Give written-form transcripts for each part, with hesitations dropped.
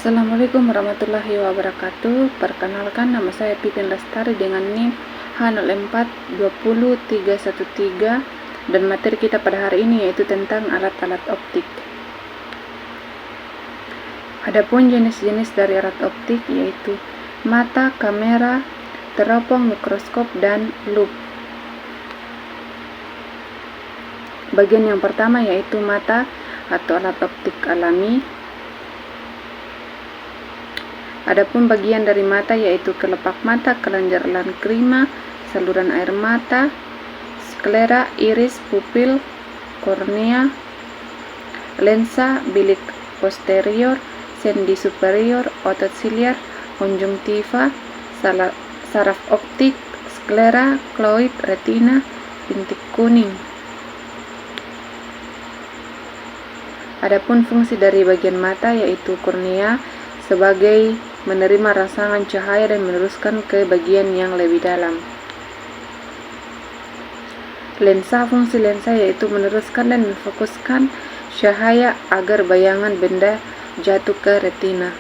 Assalamualaikum warahmatullahi wabarakatuh. Perkenalkan, nama saya Pipin Lestari dengan NIM H0420313, dan materi kita pada hari ini yaitu tentang alat-alat optik. Adapun jenis-jenis dari alat optik yaitu mata, kamera, teropong, mikroskop, dan lup. Bagian yang pertama yaitu mata atau alat optik alami. Adapun bagian dari mata yaitu kelopak mata, kelenjar lankrima, saluran air mata, sklera, iris, pupil, kornea, lensa, bilik posterior, sendi superior, otot siliar, konjungtiva, saraf optik, sklera, kloid, retina, bintik kuning. Adapun fungsi dari bagian mata yaitu kornea sebagai menerima rangsangan cahaya dan meneruskan ke bagian yang lebih dalam. Lensa, fungsi lensa yaitu meneruskan dan memfokuskan cahaya agar bayangan benda jatuh ke retina.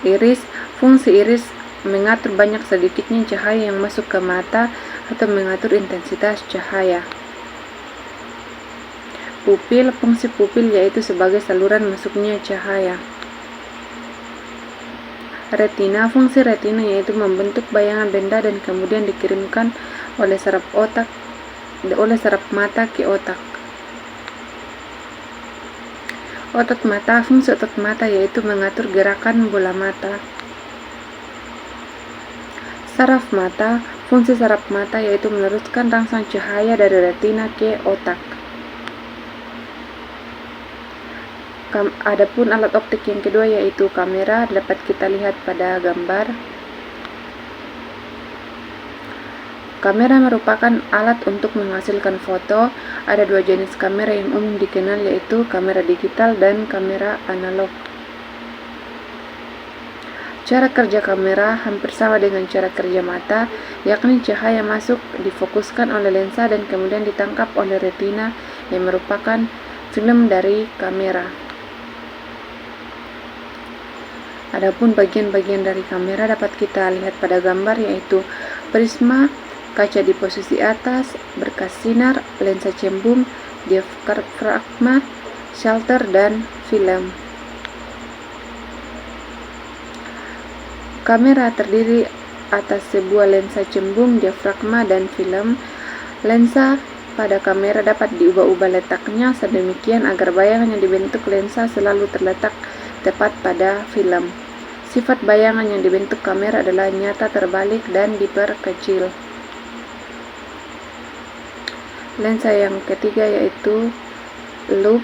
Iris, fungsi iris mengatur banyak sedikitnya cahaya yang masuk ke mata atau mengatur intensitas cahaya. Pupil, fungsi pupil yaitu sebagai saluran masuknya cahaya. Retina, fungsi retina yaitu membentuk bayangan benda dan kemudian dikirimkan oleh saraf mata ke otak. Otot mata, fungsi otot mata yaitu mengatur gerakan bola mata. Saraf mata, fungsi saraf mata yaitu meneruskan rangsang cahaya dari retina ke otak. Adapun alat optik yang kedua yaitu kamera, dapat kita lihat pada gambar. Kamera merupakan alat untuk menghasilkan foto. Ada dua jenis kamera yang umum dikenal yaitu kamera digital dan kamera analog. Cara kerja kamera hampir sama dengan cara kerja mata, yakni cahaya masuk difokuskan oleh lensa dan kemudian ditangkap oleh retina yang merupakan film dari kamera. Adapun bagian-bagian dari kamera dapat kita lihat pada gambar yaitu prisma, kaca di posisi atas, berkas sinar, lensa cembung, diafragma, shutter, dan film. Kamera terdiri atas sebuah lensa cembung, diafragma, dan film. Lensa pada kamera dapat diubah-ubah letaknya sedemikian agar bayangan yang dibentuk lensa selalu terletak tepat pada film. Sifat bayangan yang dibentuk kamera adalah nyata, terbalik, dan diperkecil. Lensa yang ketiga yaitu lup.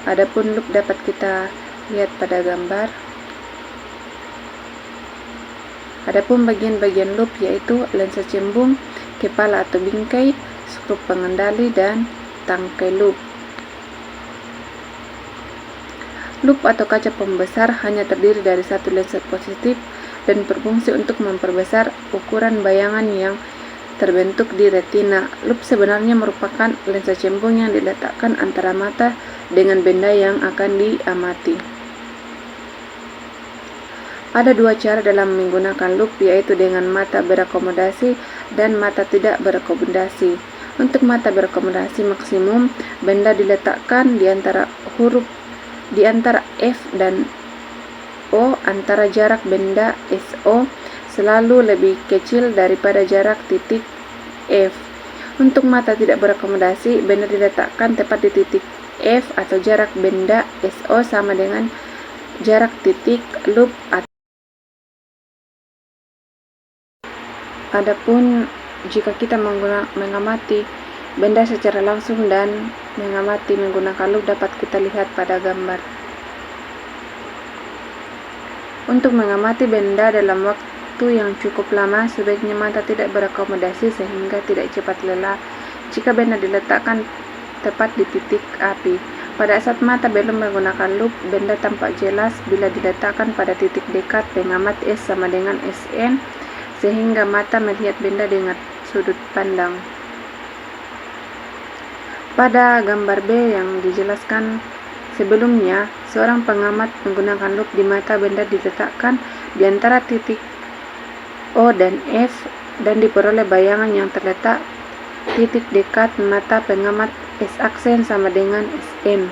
Adapun lup dapat kita lihat pada gambar. Adapun bagian-bagian lup yaitu lensa cembung, kepala atau bingkai, skrup pengendali, dan tangkai lup. Lup atau kaca pembesar hanya terdiri dari satu lensa positif dan berfungsi untuk memperbesar ukuran bayangan yang terbentuk di retina. Lup sebenarnya merupakan lensa cembung yang diletakkan antara mata dengan benda yang akan diamati. Ada dua cara dalam menggunakan lup, yaitu dengan mata berakomodasi dan mata tidak berakomodasi. Untuk mata berakomodasi maksimum, benda diletakkan di antara F dan O, antara jarak benda SO selalu lebih kecil daripada jarak titik F. Untuk mata tidak berakomodasi, benda diletakkan tepat di titik F atau jarak benda SO sama dengan jarak titik lup. Adapun jika kita mengamati benda secara langsung dan mengamati menggunakan lup dapat kita lihat pada gambar. Untuk mengamati benda dalam waktu yang cukup lama, sebaiknya mata tidak berakomodasi sehingga tidak cepat lelah jika benda diletakkan tepat di titik api. Pada saat mata belum menggunakan lup, benda tampak jelas bila diletakkan pada titik dekat. Pengamat S sama dengan SN sehingga mata melihat benda dengan sudut pandang. Pada gambar B yang dijelaskan Sebelumnya, seorang pengamat menggunakan lup di mata benda diletakkan di antara titik O dan F dan diperoleh bayangan yang terletak titik dekat mata pengamat S aksen sama dengan SM.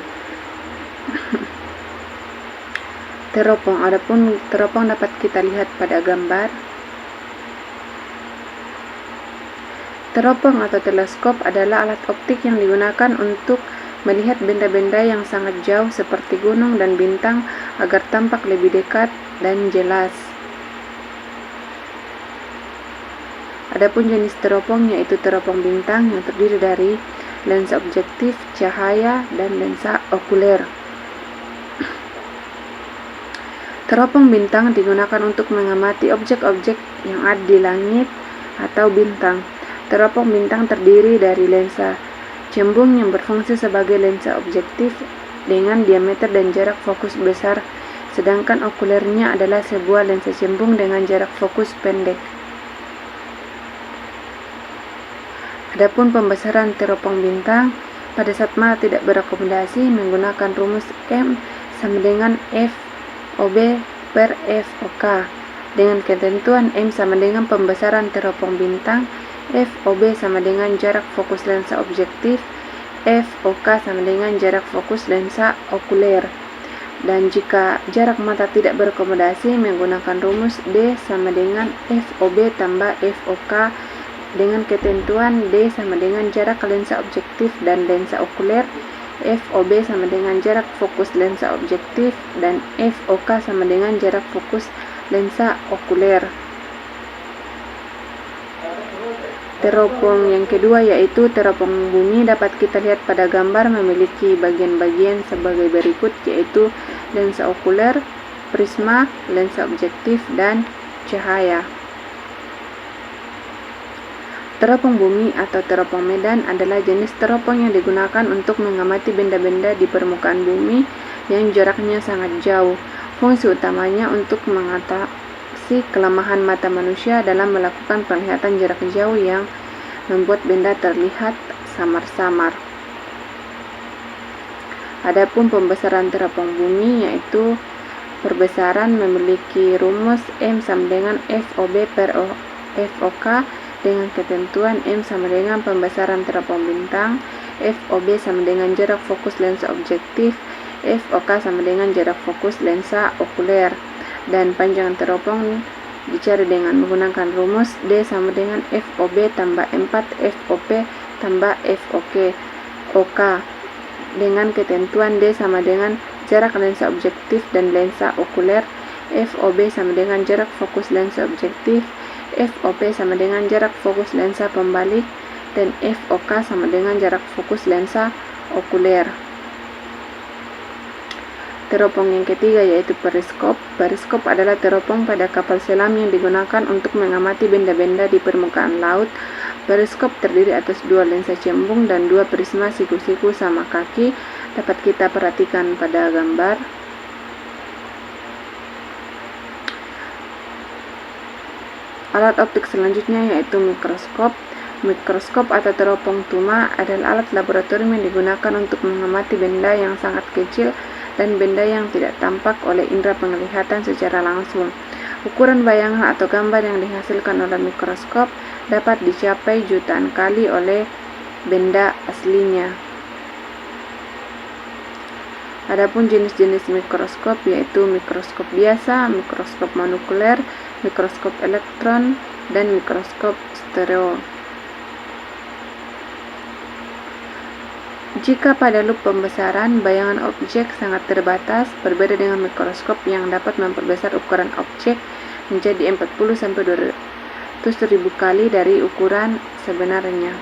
Teropong. Adapun teropong dapat kita lihat pada gambar. Teropong atau teleskop adalah alat optik yang digunakan untuk melihat benda-benda yang sangat jauh seperti gunung dan bintang agar tampak lebih dekat dan jelas. Adapun jenis teropong yaitu teropong bintang yang terdiri dari lensa objektif, cahaya, dan lensa okuler. Teropong bintang digunakan untuk mengamati objek-objek yang ada di langit atau bintang. Teropong bintang terdiri dari lensa cembung yang berfungsi sebagai lensa objektif dengan diameter dan jarak fokus besar, sedangkan okulernya adalah sebuah lensa cembung dengan jarak fokus pendek. Adapun pembesaran teropong bintang pada saat mata tidak berakomodasi menggunakan rumus M sama dengan FOB per FOK dengan ketentuan M sama dengan pembesaran teropong bintang, FOB sama dengan jarak fokus lensa objektif, FOK sama dengan jarak fokus lensa okuler. Dan jika jarak mata tidak berakomodasi menggunakan rumus D sama dengan FOB tambah FOK dengan ketentuan D sama dengan jarak lensa objektif dan lensa okuler, FOB sama dengan jarak fokus lensa objektif, dan FOK sama dengan jarak fokus lensa okuler. Teropong yang kedua yaitu teropong bumi dapat kita lihat pada gambar memiliki bagian-bagian sebagai berikut yaitu lensa okuler, prisma, lensa objektif, dan cahaya. Teropong bumi atau teropong medan adalah jenis teropong yang digunakan untuk mengamati benda-benda di permukaan bumi yang jaraknya sangat jauh. Fungsi utamanya untuk mengatasi kelemahan mata manusia dalam melakukan penglihatan jarak jauh yang membuat benda terlihat samar-samar. Adapun pembesaran teropong bumi yaitu perbesaran memiliki rumus M sama dengan FOB per FOK dengan ketentuan M sama dengan pembesaran teropong bintang, FOB sama dengan jarak fokus lensa objektif, FOK sama dengan jarak fokus lensa okuler, dan panjang teropong dicari dengan menggunakan rumus D sama dengan FOB tambah 4 FOP tambah FOK dengan ketentuan D sama dengan jarak lensa objektif dan lensa okuler, FOB sama dengan jarak fokus lensa objektif, FOP sama dengan jarak fokus lensa pembalik, dan FOK sama dengan jarak fokus lensa okuler. Teropong yang ketiga yaitu periskop. Periskop adalah teropong pada kapal selam yang digunakan untuk mengamati benda-benda di permukaan laut. Periskop terdiri atas dua lensa cembung dan dua prisma siku-siku sama kaki. Dapat kita perhatikan pada gambar. Alat optik selanjutnya yaitu mikroskop. Mikroskop atau teropong tuma adalah alat laboratorium yang digunakan untuk mengamati benda yang sangat kecil dan benda yang tidak tampak oleh indera penglihatan secara langsung. Ukuran bayangan atau gambar yang dihasilkan oleh mikroskop dapat dicapai jutaan kali oleh benda aslinya. Adapun jenis-jenis mikroskop yaitu mikroskop biasa, mikroskop monokuler, mikroskop elektron, dan mikroskop stereo. Jika pada lup pembesaran bayangan objek sangat terbatas, berbeda dengan mikroskop yang dapat memperbesar ukuran objek menjadi 40-200.000 kali dari ukuran sebenarnya.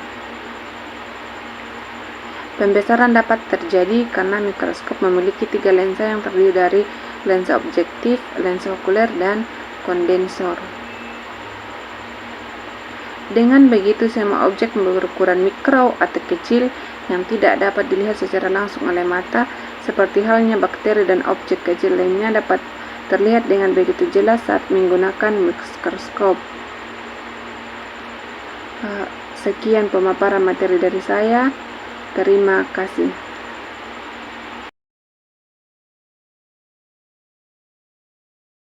Pembesaran dapat terjadi karena mikroskop memiliki 3 lensa yang terdiri dari lensa objektif, lensa okuler, dan kondensor. Dengan begitu, semua objek berukuran mikro atau kecil yang tidak dapat dilihat secara langsung oleh mata, seperti halnya bakteri dan objek kecil lainnya, dapat terlihat dengan begitu jelas saat menggunakan mikroskop. Sekian pemaparan materi dari saya. Terima kasih.